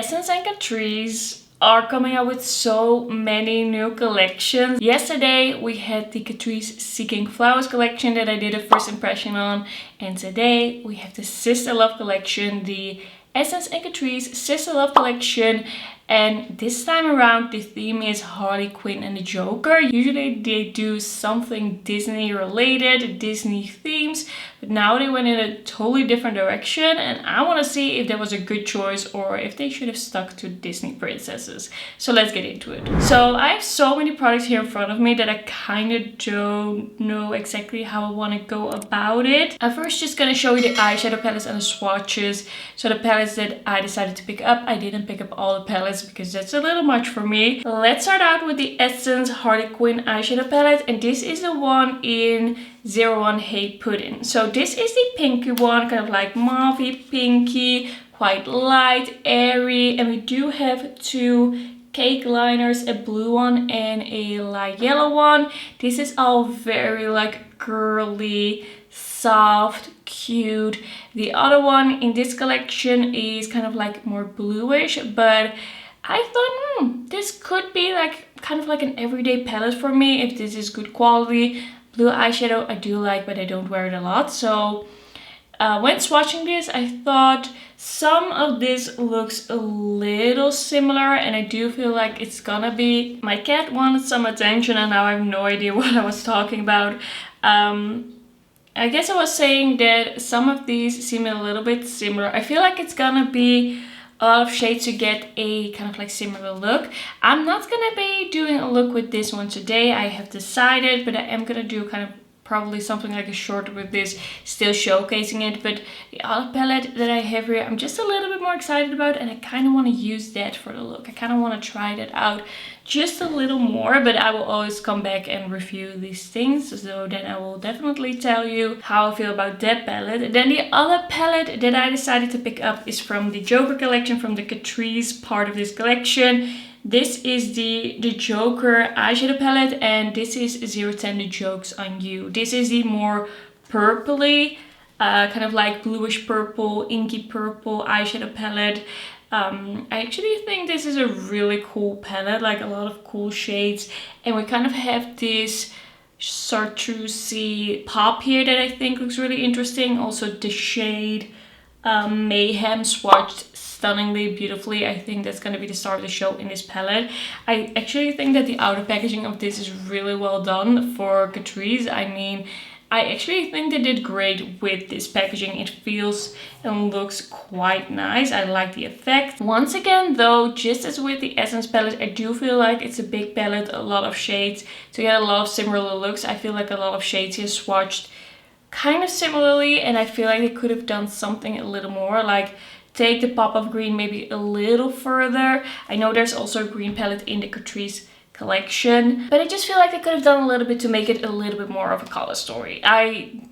Essence and Catrice are coming out with so many new collections. Yesterday we had the Catrice Seeking Flowers collection that I did a first impression on, and today we have the Sisterlove collection, the Essence and Catrice Sisterlove collection. And this time around the theme is Harley Quinn and the Joker. Usually they do something Disney related, Disney themes, but now they went in a totally different direction, and I want to see if that was a good choice or if they should have stuck to Disney princesses. So let's get into it. So I have so many products here in front of me that I kind of don't know exactly how I want to go about it. I'm first just going to show you the eyeshadow palettes and the swatches. So the palettes that I decided to pick up, I didn't pick up all the palettes because that's a little much for me. Let's start out with the Essence Harley Quinn eyeshadow palette, and this is the one in 01 Hey Puddin. So this is the pinky one, kind of like mauve pinky, quite light, airy, and we do have two cake liners, a blue one and a light yellow one. This is all very like girly, soft, cute. The other one in this collection is kind of like more bluish, but I thought this could be like kind of like an everyday palette for me if this is good quality. Blue eyeshadow I do like, but I don't wear it a lot. So when swatching this, I thought some of this looks a little similar, and I do feel like it's gonna be. My cat wanted some attention and now I have no idea what I was talking about. I guess I was saying that some of these seem a little bit similar. I feel like it's gonna be a lot of shades to get a kind of like similar look. I'm not gonna be doing a look with this one today, I have decided, but I am gonna do kind of probably something like a short with this, still showcasing it. But the other palette that I have here, I'm just a little bit more excited about, and I kind of want to use that for the look. I kind of want to try that out just a little more, but I will always come back and review these things, so then I will definitely tell you how I feel about that palette. And then the other palette that I decided to pick up is from the Joker collection, from the Catrice part of this collection. This is the Joker eyeshadow palette, and this is 010 The Joke's on You. This is the more purpley, kind of like bluish purple, inky purple eyeshadow palette. I actually think this is a really cool palette, like a lot of cool shades, and we kind of have this chartreusey pop here that I think looks really interesting. Also the shade Mayhem swatched stunningly beautifully. I think that's going to be the star of the show in this palette. I actually think that the outer packaging of this is really well done for Catrice. I mean, I actually think they did great with this packaging. It feels and looks quite nice. I like the effect. Once again though, just as with the Essence palette, I do feel like it's a big palette, a lot of shades to get a lot of similar looks. I feel like a lot of shades here swatched kind of similarly, and I feel like they could have done something a little more, like take the pop of green maybe a little further. I know there's also a green palette in the Catrice collection, but I just feel like they could have done a little bit to make it a little bit more of a color story. I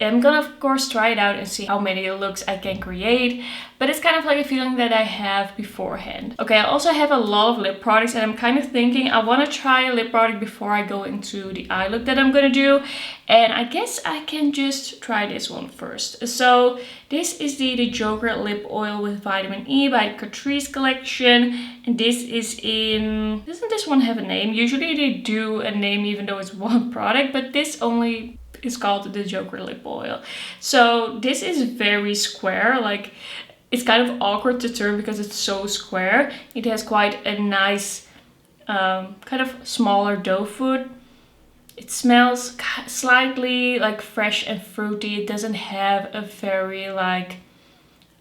am gonna of course try it out and see how many looks I can create, but it's kind of like a feeling that I have beforehand. Okay, I also have a lot of lip products, and I'm kind of thinking I want to try a lip product before I go into the eye look that I'm gonna do, and I guess I can just try this one first. So this is the Joker lip oil with vitamin E by the Catrice collection, and this is in, doesn't this one have a name? Usually they do a name even though it's one product, but this only is called the Joker lip oil. So this is very square, like it's kind of awkward to turn because it's so square. It has quite a nice kind of smaller doe foot. It smells slightly like fresh and fruity. It doesn't have a very like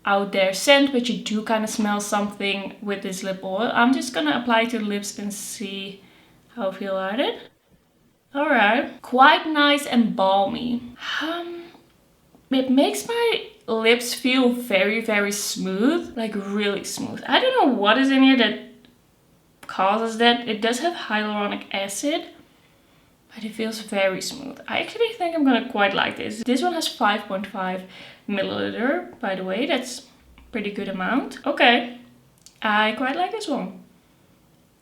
out there scent, but you do kind of smell something with this lip oil. I'm just gonna apply it to the lips and see how I feel about it. Alright, quite nice and balmy. It makes my lips feel very, very smooth, like really smooth. I don't know what is in here that causes that. It does have hyaluronic acid, but it feels very smooth. I actually think I'm gonna quite like this. This one has 5.5 milliliter, by the way. That's a pretty good amount. Okay, I quite like this one.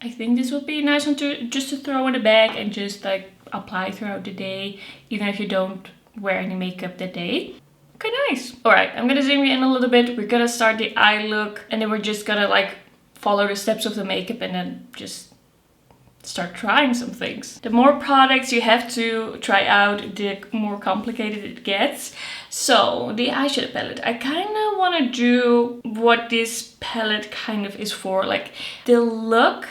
I think this would be a nice one to just to throw in the bag and just like apply throughout the day, even if you don't wear any makeup that day. Okay, nice. All right, I'm gonna zoom you in a little bit. We're gonna start the eye look and then we're just gonna like follow the steps of the makeup and then just start trying some things. The more products you have to try out, the more complicated it gets. So the eyeshadow palette, I kind of want to do what this palette kind of is for. Like the look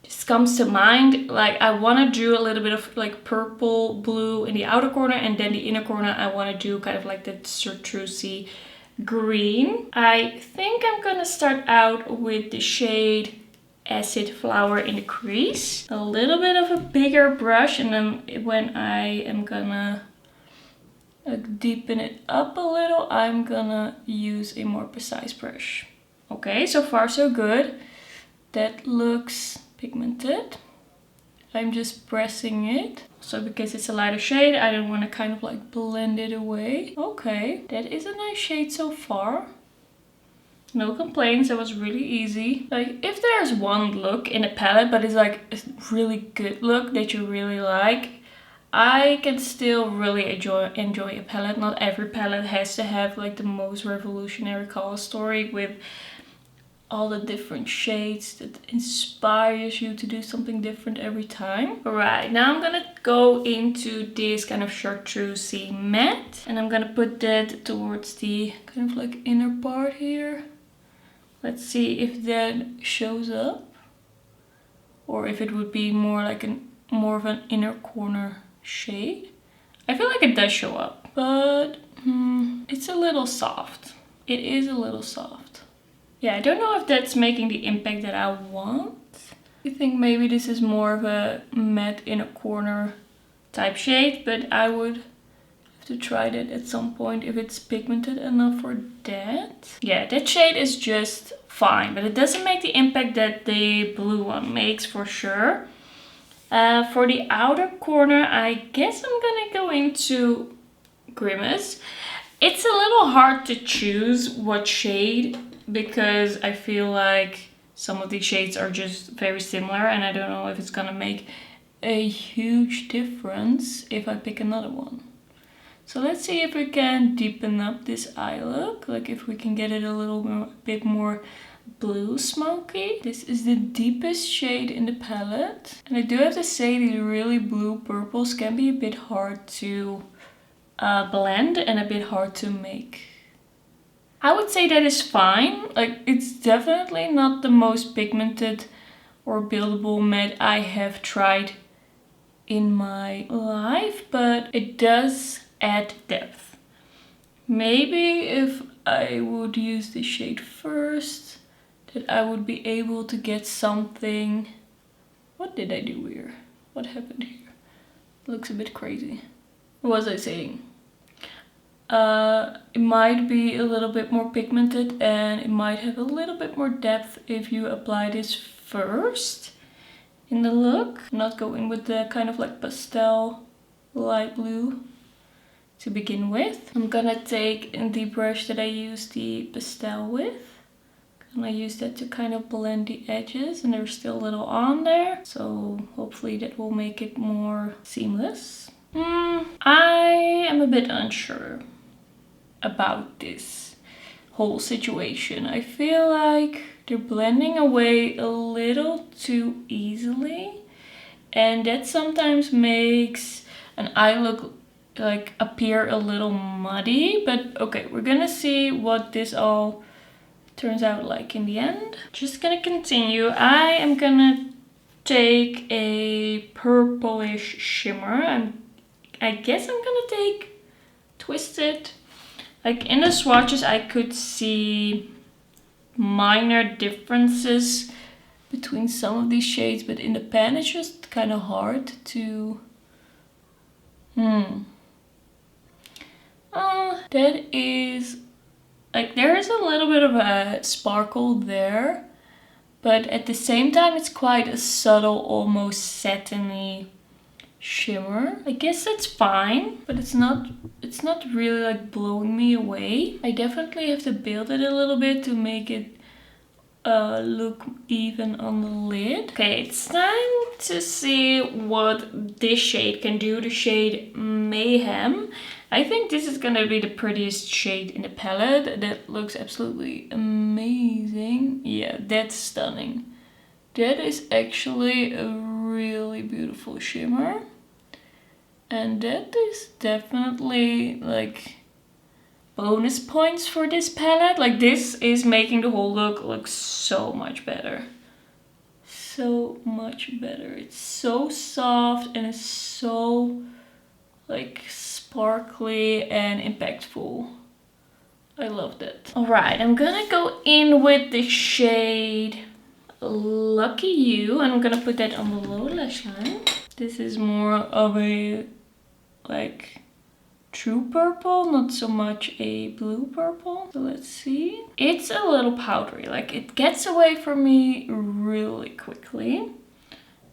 just comes to mind. Like I want to do a little bit of like purple, blue in the outer corner, and then the inner corner I want to do kind of like that chartreusey green. I think I'm gonna start out with the shade Acid Flower in the crease. A little bit of a bigger brush, and then when I am gonna deepen it up a little, I'm gonna use a more precise brush. Okay, so far so good. That looks pigmented. I'm just pressing it. So because it's a lighter shade, I don't want to kind of like blend it away. Okay, that is a nice shade so far. No complaints, that was really easy. Like if there's one look in a palette, but it's like a really good look that you really like, I can still really enjoy a palette. Not every palette has to have like the most revolutionary color story with all the different shades that inspires you to do something different every time. Alright, now I'm gonna go into this kind of chartreusey matte, and I'm gonna put that towards the kind of like inner part here. Let's see if that shows up, or if it would be more like more of an inner corner shade. I feel like it does show up, but it's a little soft. It is a little soft. Yeah, I don't know if that's making the impact that I want. I think maybe this is more of a matte inner corner type shade, but I would have to try that at some point if it's pigmented enough for that. Yeah, that shade is just fine, but it doesn't make the impact that the blue one makes for sure. For the outer corner, I guess I'm gonna go into Grimace. It's a little hard to choose what shade, because I feel like some of these shades are just very similar and I don't know if it's gonna make a huge difference if I pick another one. So let's see if we can deepen up this eye look, like if we can get it a bit more blue smoky. This is the deepest shade in the palette. And I do have to say these really blue purples can be a bit hard to blend and a bit hard to make. I would say that is fine. Like it's definitely not the most pigmented or buildable matte I have tried in my life, but it does add depth. Maybe if I would use the shade first, that I would be able to get something. What did I do here? What happened here? It looks a bit crazy. What was I saying? It might be a little bit more pigmented and it might have a little bit more depth if you apply this first in the look. Not go in with the kind of like pastel light blue to begin with. I'm gonna take the brush that I used the pastel with. And I use that to kind of blend the edges, and there's still a little on there. So hopefully that will make it more seamless. I am a bit unsure about this whole situation. I feel like they're blending away a little too easily, and that sometimes makes an eye look like appear a little muddy. But okay, we're gonna see what this all turns out like in the end. Just gonna continue. I am gonna take a purplish shimmer. I guess I'm gonna take Twisted. Like in the swatches I could see minor differences between some of these shades, but in the pan it's just kind of hard to... that is... like there is a little bit of a sparkle there, but at the same time it's quite a subtle, almost satiny shimmer. I guess that's fine, but it's not really like blowing me away. I definitely have to build it a little bit to make it look even on the lid. Okay, it's time to see what this shade can do, the shade Mayhem. I think this is gonna be the prettiest shade in the palette. That looks absolutely amazing. Yeah, that's stunning. That is actually a really beautiful shimmer. And that is definitely like bonus points for this palette. Like this is making the whole look so much better. So much better. It's so soft and it's so like sparkly and impactful. I love that. Alright, I'm gonna go in with the shade Lucky You, and I'm gonna put that on the lower lash line. This is more of a like true purple, not so much a blue purple. So let's see. It's a little powdery, like it gets away from me really quickly.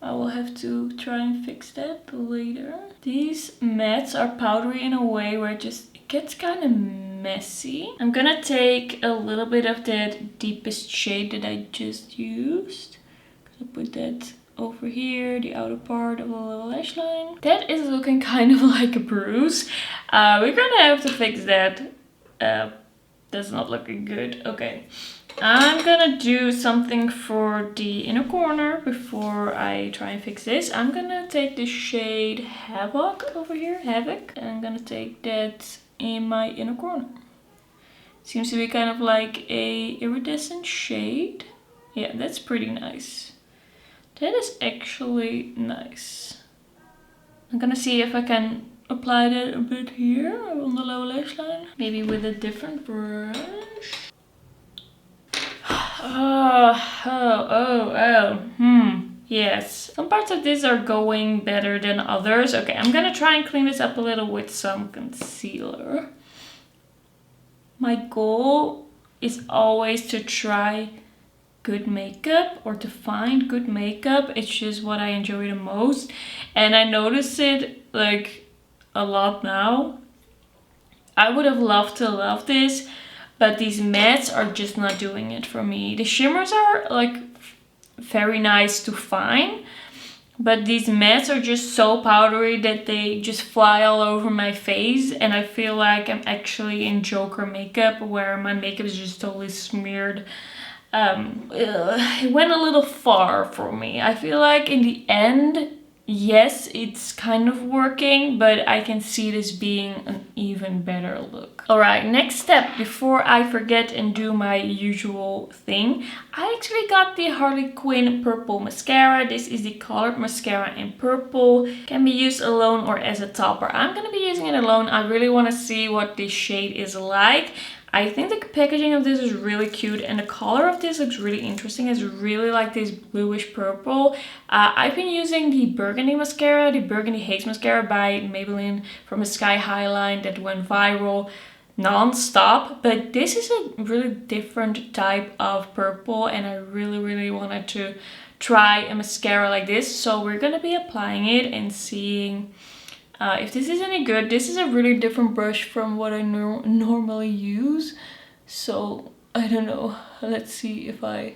I will have to try and fix that later. These mattes are powdery in a way where it gets kind of messy. I'm gonna take a little bit of that deepest shade that I just used. I'll put that over here, the outer part of the lower lash line. That is looking kind of like a bruise. We're gonna have to fix that. That's not looking good. Okay. I'm gonna do something for the inner corner before I try and fix this. I'm gonna take the shade Havoc over here, Havoc, and I'm gonna take that in my inner corner. Seems to be kind of like a iridescent shade. Yeah, that's pretty nice. That is actually nice. I'm gonna see if I can apply that a bit here on the lower lash line. Maybe with a different brush. Yes. Some parts of this are going better than others. Okay, I'm gonna try and clean this up a little with some concealer. My goal is always to try good makeup or to find good makeup. It's just what I enjoy the most. And I notice it like a lot now. I would have loved to love this, but these mattes are just not doing it for me. The shimmers are like very nice to find, but these mattes are just so powdery that they just fly all over my face, and I feel like I'm actually in Joker makeup where my makeup is just totally smeared. It went a little far for me. I feel like in the end, yes, it's kind of working, but I can see this being an even better look. Alright, next step before I forget and do my usual thing. I actually got the Harley Quinn purple mascara. This is the colored mascara in purple. Can be used alone or as a topper. I'm gonna be using it alone. I really want to see what this shade is like. I think the packaging of this is really cute and the color of this looks really interesting. It's really like this bluish purple. I've been using the Burgundy mascara, the Burgundy Haze mascara by Maybelline from a Sky High line that went viral non-stop. But this is a really different type of purple and I really wanted to try a mascara like this. So we're gonna be applying it and seeing if this is any good. This is a really different brush from what I normally use. So I don't know. Let's see if I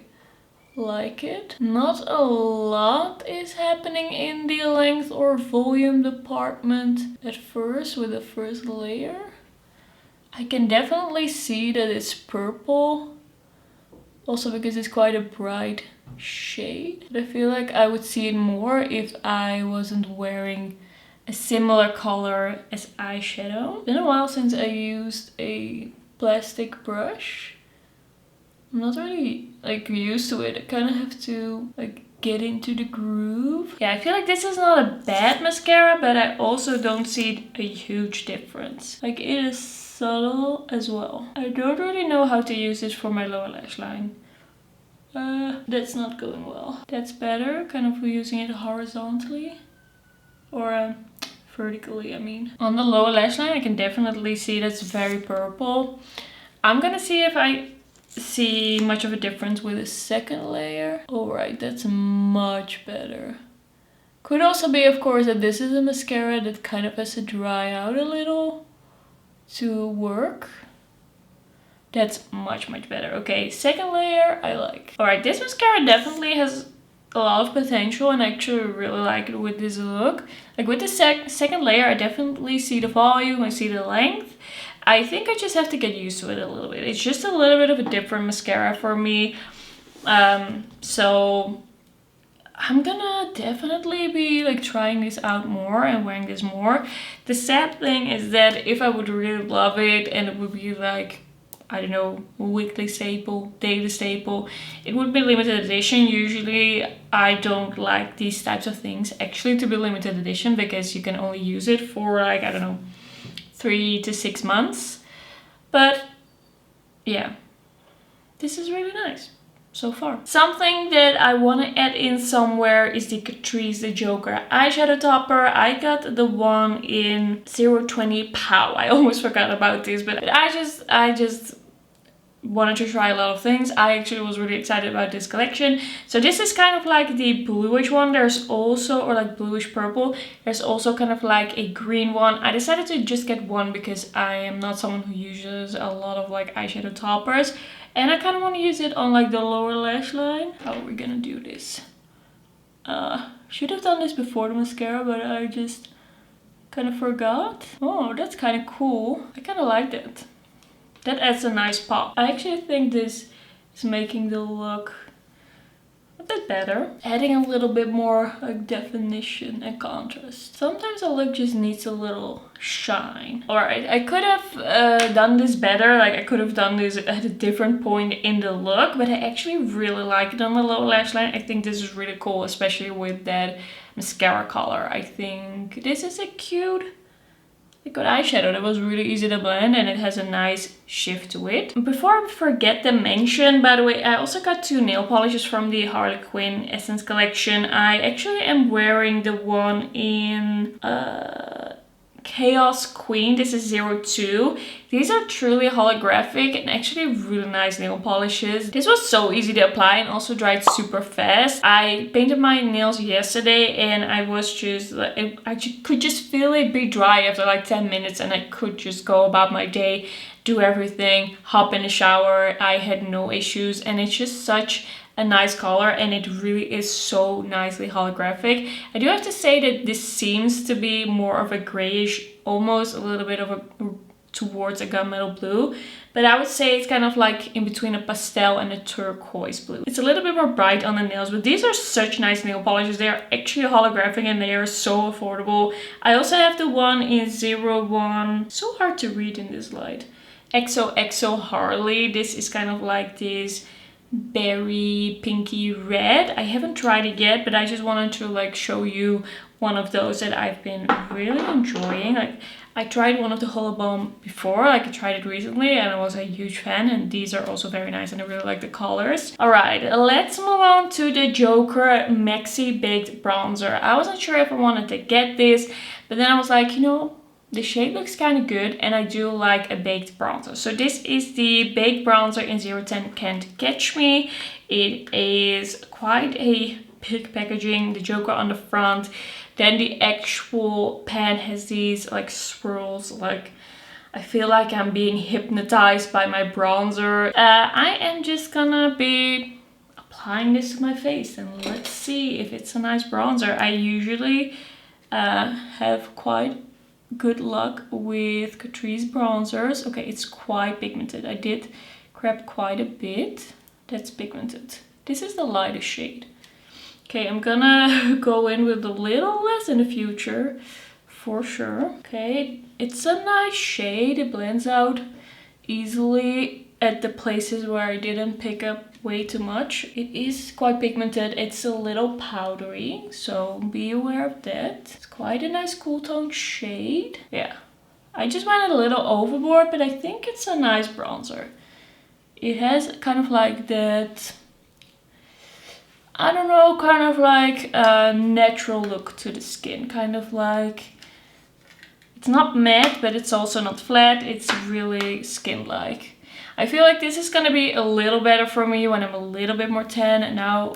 like it. Not a lot is happening in the length or volume department at first with the first layer. I can definitely see that it's purple. Also because it's quite a bright shade. But I feel like I would see it more if I wasn't wearing a similar color as eyeshadow. It's been a while since I used a plastic brush. I'm not really like used to it. I kind of have to like get into the groove. Yeah, I feel like this is not a bad mascara, but I also don't see a huge difference. Like it is subtle as well. I don't really know how to use this for my lower lash line. That's not going well. That's better, kind of using it horizontally. Or vertically, I mean. On the lower lash line, I can definitely see that's very purple. I'm gonna see if I see much of a difference with a second layer. Alright, that's much better. Could also be, of course, that this is a mascara that kind of has to dry out a little to work. That's much better. Okay, second layer, I like. Alright, this mascara definitely has a lot of potential and I actually really like it with this look. Like with the second layer, I definitely see the volume, I see the length. I think I just have to get used to it a little bit. It's just a little bit of a different mascara for me. So I'm gonna definitely be like trying this out more and wearing this more. The sad thing is that if I would really love it and it would be like, I don't know, weekly staple, daily staple, it would be limited edition. Usually I don't like these types of things actually to be limited edition because you can only use it for like, I don't know, 3 to 6 months. But yeah, this is really nice so far. Something that I want to add in somewhere is the Catrice the Joker eyeshadow topper. I got the one in 020 Pow. I almost forgot about this, but I just wanted to try a lot of things. I actually was really excited about this collection. So this is kind of like the bluish one. There's also, or like bluish purple, there's also kind of like a green one. I decided to just get one because I am not someone who uses a lot of like eyeshadow toppers. And I kind of want to use it on like the lower lash line. How are we gonna do this? Should have done this before the mascara, but I just kind of forgot. Oh, that's kind of cool. I kind of like that. That adds a nice pop. I actually think this is making the look a bit better. Adding a little bit more like definition and contrast. Sometimes a look just needs a little shine. Alright, I could have done this better. Like I could have done this at a different point in the look, but I actually really like it on the lower lash line. I think this is really cool, especially with that mascara color. I think this is a cute liquid eyeshadow that was really easy to blend and it has a nice shift to it. Before I forget to mention, by the way, I also got 2 nail polishes from the Harley Quinn Essence collection. I actually am wearing the one in Chaos Queen. This is 02. These are truly holographic and actually really nice nail polishes. This was so easy to apply and also dried super fast. I painted my nails yesterday and I was just like, I could just feel it be dry after like 10 minutes and I could just go about my day, do everything, hop in the shower. I had no issues and it's just such a nice color and it really is so nicely holographic. I do have to say that this seems to be more of a grayish, almost a little bit of a towards a gunmetal blue, but I would say it's kind of like in between a pastel and a turquoise blue. It's a little bit more bright on the nails, but these are such nice nail polishes. They are actually holographic and they are so affordable. I also have the one in 01, so hard to read in this light, XOXO Harley. This is kind of like this berry pinky red. I haven't tried it yet, but I just wanted to like show you one of those that I've been really enjoying. Like I tried one of the Holo before, like I tried it recently and I was a huge fan, and these are also very nice and I really like the colors. Alright, let's move on to the Joker Maxi Baked Bronzer. I wasn't sure if I wanted to get this, but then I was like, you know, the shade looks kind of good and I do like a baked bronzer. So this is the baked bronzer in 010 Can't Catch Me. It is quite a big packaging, the Joker on the front. Then the actual pan has these like swirls, like I feel like I'm being hypnotized by my bronzer. I am just gonna be applying this to my face and let's see if it's a nice bronzer. I usually have quite good luck with Catrice bronzers. Okay, it's quite pigmented. I did grab quite a bit. That's pigmented. This is the lightest shade. Okay, I'm gonna go in with a little less in the future for sure. Okay, it's a nice shade. It blends out easily at the places where I didn't pick up way too much. It is quite pigmented. It's a little powdery, so be aware of that. It's quite a nice cool tone shade. Yeah, I just went a little overboard, but I think it's a nice bronzer. It has kind of like that, I don't know, kind of like a natural look to the skin. Kind of like, it's not matte, but it's also not flat. It's really skin-like. I feel like this is gonna be a little better for me when I'm a little bit more tan. And now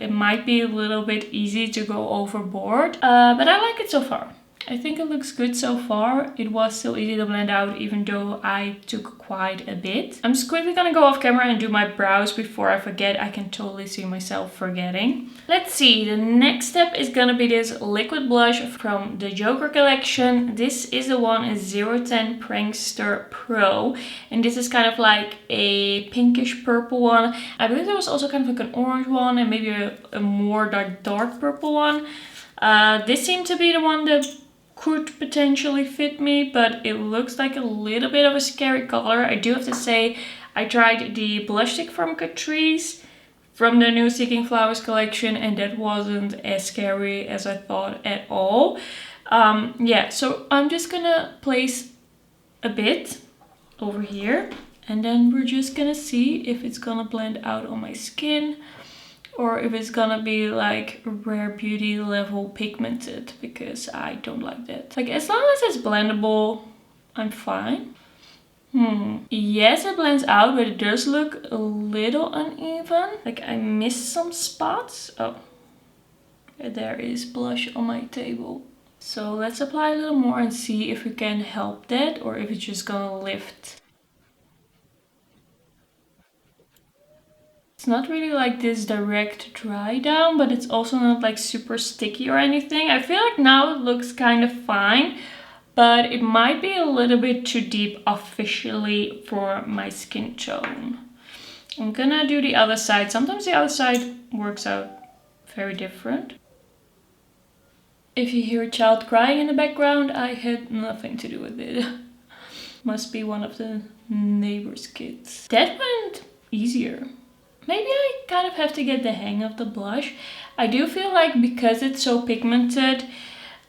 it might be a little bit easy to go overboard, but I like it so far. I think it looks good so far. It was still easy to blend out even though I took quite a bit. I'm just quickly gonna go off camera and do my brows before I forget. I can totally see myself forgetting. Let's see, the next step is gonna be this liquid blush from the Joker collection. This is the one 010 Prankster Pro, and this is kind of like a pinkish purple one. I believe there was also kind of like an orange one and maybe a more dark purple one. This seemed to be the one that could potentially fit me, but it looks like a little bit of a scary color. I do have to say, I tried the blush stick from Catrice from the new Seeking Flowers collection, and that wasn't as scary as I thought at all. Yeah, so I'm just gonna place a bit over here, and then we're just gonna see if it's gonna blend out on my skin, or if it's gonna be like Rare Beauty level pigmented, because I don't like that. Like, as long as it's blendable, I'm fine. Yes, it blends out, but it does look a little uneven. Like, I missed some spots. Oh, there is blush on my table. So let's apply a little more and see if we can help that, or if it's just gonna lift. It's not really like this direct dry down, but it's also not like super sticky or anything. I feel like now it looks kind of fine, but it might be a little bit too deep officially for my skin tone. I'm gonna do the other side. Sometimes the other side works out very different. If you hear a child crying in the background, I had nothing to do with it. Must be one of the neighbor's kids. That went easier. Maybe I kind of have to get the hang of the blush. I do feel like because it's so pigmented,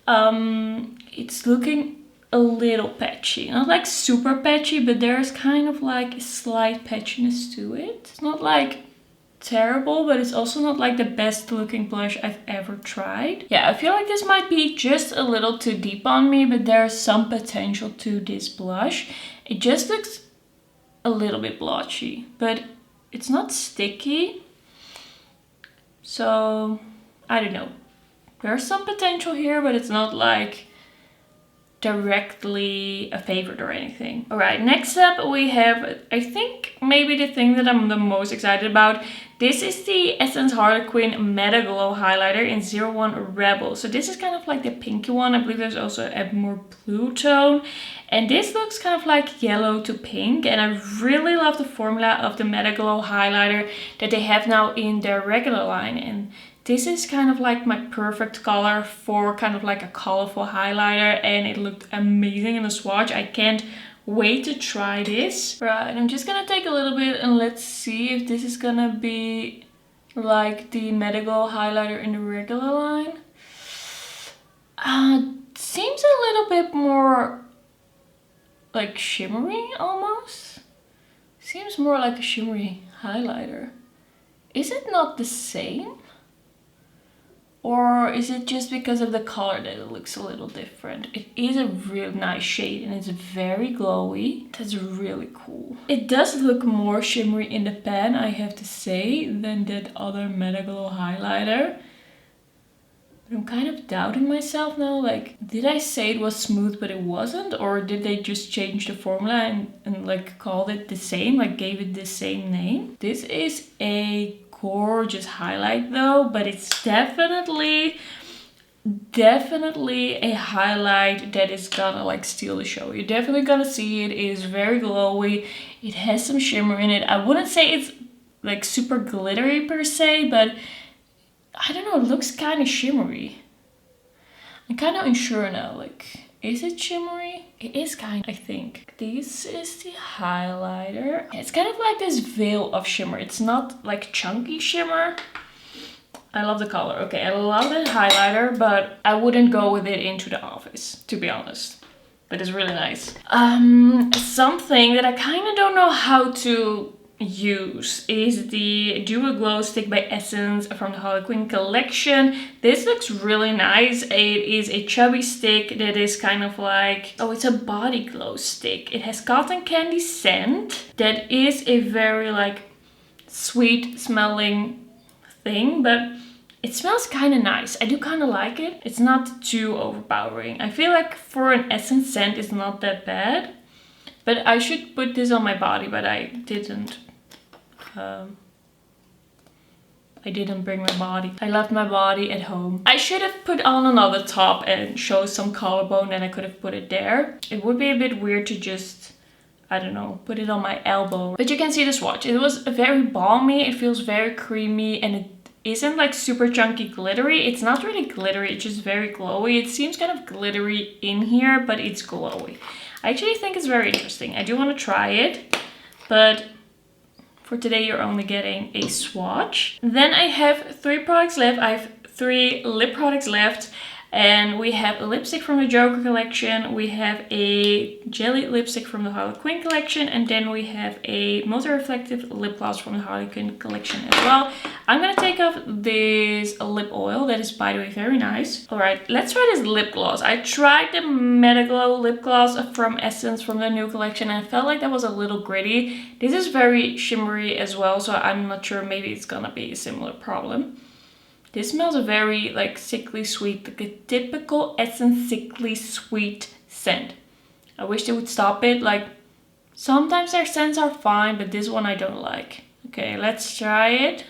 it's looking a little patchy. Not like super patchy, but there's kind of like a slight patchiness to it. It's not like terrible, but it's also not like the best looking blush I've ever tried. Yeah, I feel like this might be just a little too deep on me, but there's some potential to this blush. It just looks a little bit blotchy, but it's not sticky, so I don't know. There's some potential here, but it's not like directly a favorite or anything. Alright, next up we have, I think, maybe the thing that I'm the most excited about. This is the Essence Harley Quinn Metaglow highlighter in 01 Rebel. So this is kind of like the pinky one. I believe there's also a more blue tone. And this looks kind of like yellow to pink. And I really love the formula of the Metaglow highlighter that they have now in their regular line. And this is kind of like my perfect color for kind of like a colorful highlighter, and it looked amazing in the swatch. I can't wait to try this. Right, I'm just gonna take a little bit and let's see if this is gonna be like the Metaglow highlighter in the regular line. Seems a little bit more like shimmery almost. Seems more like a shimmery highlighter. Is it not the same? Or is it just because of the color that it looks a little different? It is a real nice shade and it's very glowy. That's really cool. It does look more shimmery in the pan, I have to say, than that other Metaglow highlighter. But I'm kind of doubting myself now. Like, did I say it was smooth but it wasn't? Or did they just change the formula and like called it the same? Like gave it the same name? This is a gorgeous highlight though, but it's definitely a highlight that is gonna like steal the show. You're definitely gonna see it. It is very glowy. It has some shimmer in it. I wouldn't say it's like super glittery per se, but I don't know, it looks kind of shimmery. I'm kind of unsure now, like, is it shimmery? It is kind of, I think. This is the highlighter. It's kind of like this veil of shimmer. It's not like chunky shimmer. I love the color. Okay, I love that highlighter, but I wouldn't go with it into the office, to be honest. But it's really nice. Something that I kind of don't know how to use is the Dewy Glow Stick by Essence from the Harley Quinn collection. This looks really nice. It is a chubby stick that is kind of like, oh, it's a body glow stick. It has cotton candy scent that is a very like sweet smelling thing, but It smells kind of nice. I do kind of like it. It's not too overpowering. I feel like for an essence scent, it's not that bad. But I should put this on my body, but I didn't. I didn't bring my body. I left my body at home. I should have put on another top and show some collarbone, and I could have put it there. It would be a bit weird to just, I don't know, put it on my elbow. But you can see the swatch. It was very balmy. It feels very creamy, and it isn't like super chunky glittery. It's not really glittery, it's just very glowy. It seems kind of glittery in here, but it's glowy. I actually think it's very interesting. I do want to try it, but for today you're only getting a swatch. Then I have 3 products left. I have 3 lip products left. And we have a lipstick from the Joker collection. We have a jelly lipstick from the Harley Quinn collection. And then we have a multi-reflective lip gloss from the Harley Quinn collection as well. I'm gonna take off this lip oil. That is, by the way, very nice. All right, let's try this lip gloss. I tried the Metaglow lip gloss from Essence from the new collection, and I felt like that was a little gritty. This is very shimmery as well, so I'm not sure, maybe it's gonna be a similar problem. This smells very like sickly sweet, like a typical Essence sickly sweet scent. I wish they would stop it. Like, sometimes their scents are fine, but this one I don't like. Okay, let's try it.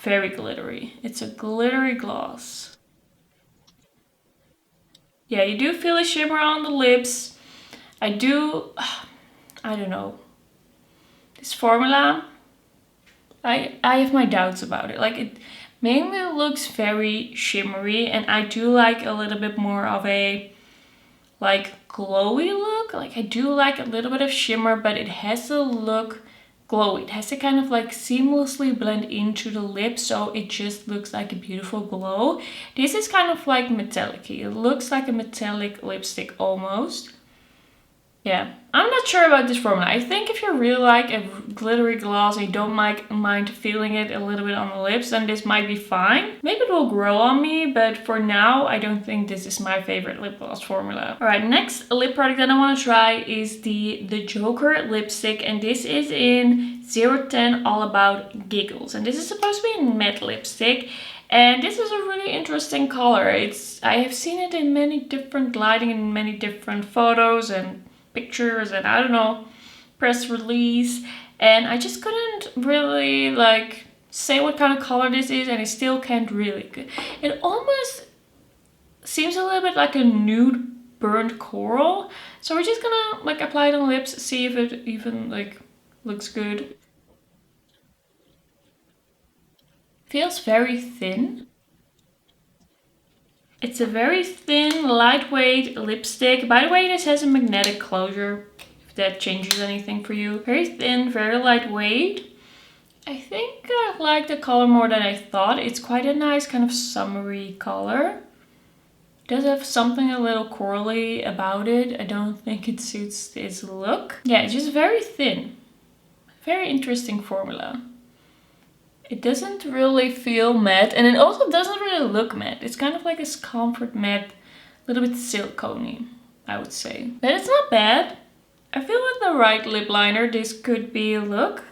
Very glittery. It's a glittery gloss. Yeah, you do feel a shimmer on the lips. I don't know. This formula, I have my doubts about it. Like, it mainly looks very shimmery, and I do like a little bit more of a like glowy look. Like, I do like a little bit of shimmer, but it has to look glowy. It has to kind of like seamlessly blend into the lips, so it just looks like a beautiful glow. This is kind of like metallic-y. It looks like a metallic lipstick almost. Yeah, I'm not sure about this formula. I think if you really like a glittery gloss and you don't mind feeling it a little bit on the lips, then this might be fine. Maybe it will grow on me, but for now, I don't think this is my favorite lip gloss formula. All right, next lip product that I want to try is the Joker lipstick, and this is in 010 All About Giggles. And this is supposed to be a matte lipstick. And this is a really interesting color. I have seen it in many different lighting, in many different photos and pictures, and I don't know, press release, and I just couldn't really like say what kind of color this is, and I still can't really. It almost seems a little bit like a nude burnt coral, so we're just gonna like apply it on the lips, see if it even like looks good. Feels very thin. It's a very thin, lightweight lipstick. By the way, this has a magnetic closure, if that changes anything for you. Very thin, very lightweight. I think I like the color more than I thought. It's quite a nice kind of summery color. It does have something a little corally about it. I don't think it suits this look. Yeah, it's just very thin. Very interesting formula. It doesn't really feel matte, and it also doesn't really look matte. It's kind of like a comfort matte, a little bit silicone-y, I would say. But it's not bad. I feel with the right lip liner, this could be a look.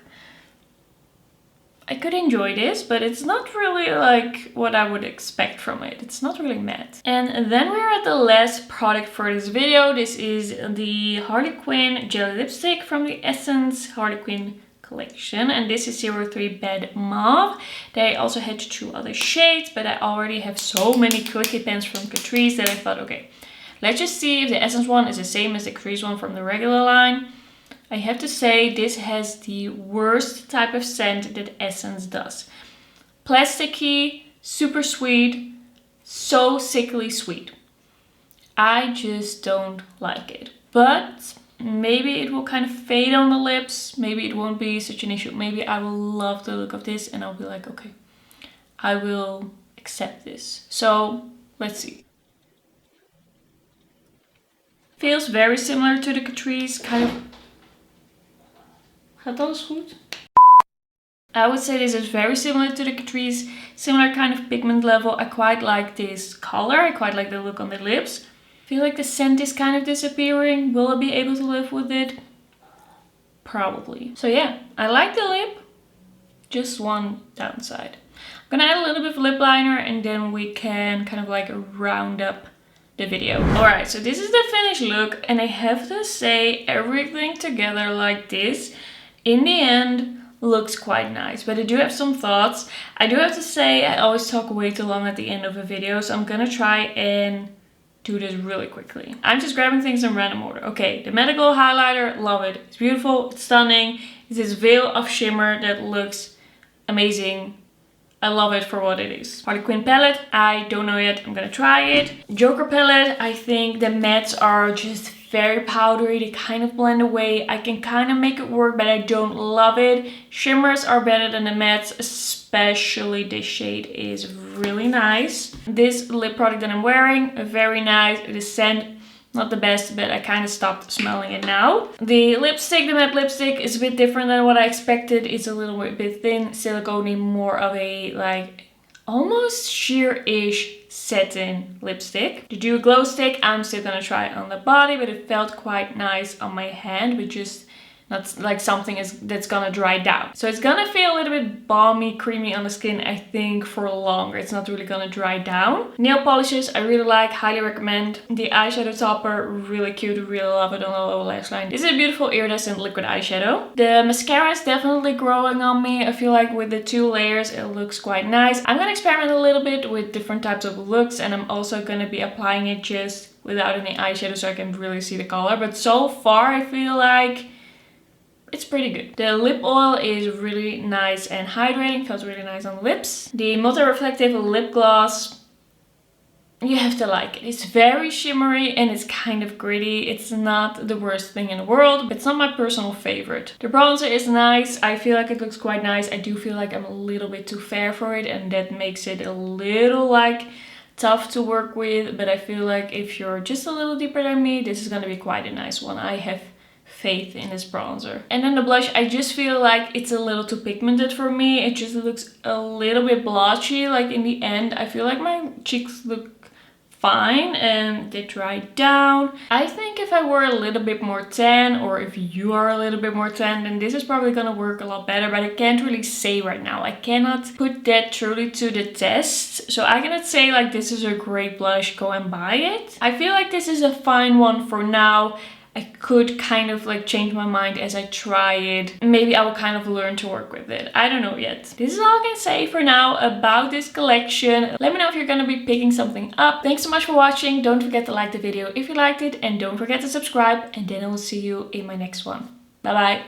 I could enjoy this, but it's not really like what I would expect from it. It's not really matte. And then we're at the last product for this video. This is the Harley Quinn Jelly Lipstick from the Essence Harley Quinn collection, and this is 03 Bad Mauve. They also had 2 other shades, but I already have so many quickie pens from Catrice that I thought, okay, let's just see if the Essence one is the same as the Catrice one from the regular line. I have to say, this has the worst type of scent that Essence does. Plasticky, super sweet, so sickly sweet. I just don't like it, but maybe it will kind of fade on the lips. Maybe it won't be such an issue. Maybe I will love the look of this and I'll be like, okay, I will accept this. So let's see. Feels very similar to the Catrice, kind of. Gaat alles goed? I would say this is very similar to the Catrice, similar kind of pigment level. I quite like this color. I quite like the look on the lips. Feel like the scent is kind of disappearing. Will I be able to live with it? Probably. So yeah, I like the lip. Just one downside. I'm gonna add a little bit of lip liner and then we can kind of like round up the video. Alright, so this is the finished look and I have to say everything together like this in the end looks quite nice, but I do have some thoughts. I do have to say I always talk way too long at the end of a video, so I'm gonna try and do this really quickly. I'm just grabbing things in random order. Okay, the Metaglow highlighter, love it. It's beautiful, it's stunning. It's this veil of shimmer that looks amazing. I love it for what it is. Harley Quinn palette, I don't know yet. I'm gonna try it. Joker palette, I think the mattes are just very powdery. They kind of blend away. I can kind of make it work, but I don't love it. Shimmers are better than the mattes, especially this shade is really nice. This lip product that I'm wearing, very nice. The scent, not the best, but I kind of stopped smelling it now. The lipstick, the matte lipstick, is a bit different than what I expected. It's a little bit thin, silicone, more of a like almost sheer-ish satin lipstick. The Dewy glow stick, I'm still gonna try it on the body, but it felt quite nice on my hand, but just not like something that's gonna dry down. So it's gonna feel a little bit balmy, creamy on the skin, I think, for longer. It's not really gonna dry down. Nail polishes, I really like, highly recommend. The eyeshadow topper, really cute, really love it on the lower lash line. This is a beautiful iridescent liquid eyeshadow. The mascara is definitely growing on me. I feel like with the 2 layers, it looks quite nice. I'm gonna experiment a little bit with different types of looks, and I'm also gonna be applying it just without any eyeshadow so I can really see the color. But so far, I feel like it's pretty good. The lip oil is really nice and hydrating, feels really nice on the lips. The multi-reflective lip gloss, you have to like it. It's very shimmery and it's kind of gritty. It's not the worst thing in the world, but it's not my personal favorite. The bronzer is nice. I feel like it looks quite nice. I do feel like I'm a little bit too fair for it, and that makes it a little like tough to work with, but I feel like if you're just a little deeper than me, this is gonna be quite a nice one. I have faith in this bronzer. And then the blush, I just feel like it's a little too pigmented for me. It just looks a little bit blotchy. Like in the end, I feel like my cheeks look fine and they dry down. I think if I were a little bit more tan, or if you are a little bit more tan, then this is probably gonna work a lot better, but I can't really say right now. I cannot put that truly to the test. So I cannot say like this is a great blush, go and buy it. I feel like this is a fine one for now. I could kind of like change my mind as I try it. Maybe I will kind of learn to work with it. I don't know yet. This is all I can say for now about this collection. Let me know if you're gonna be picking something up. Thanks so much for watching. Don't forget to like the video if you liked it, and don't forget to subscribe, and then I will see you in my next one. Bye bye.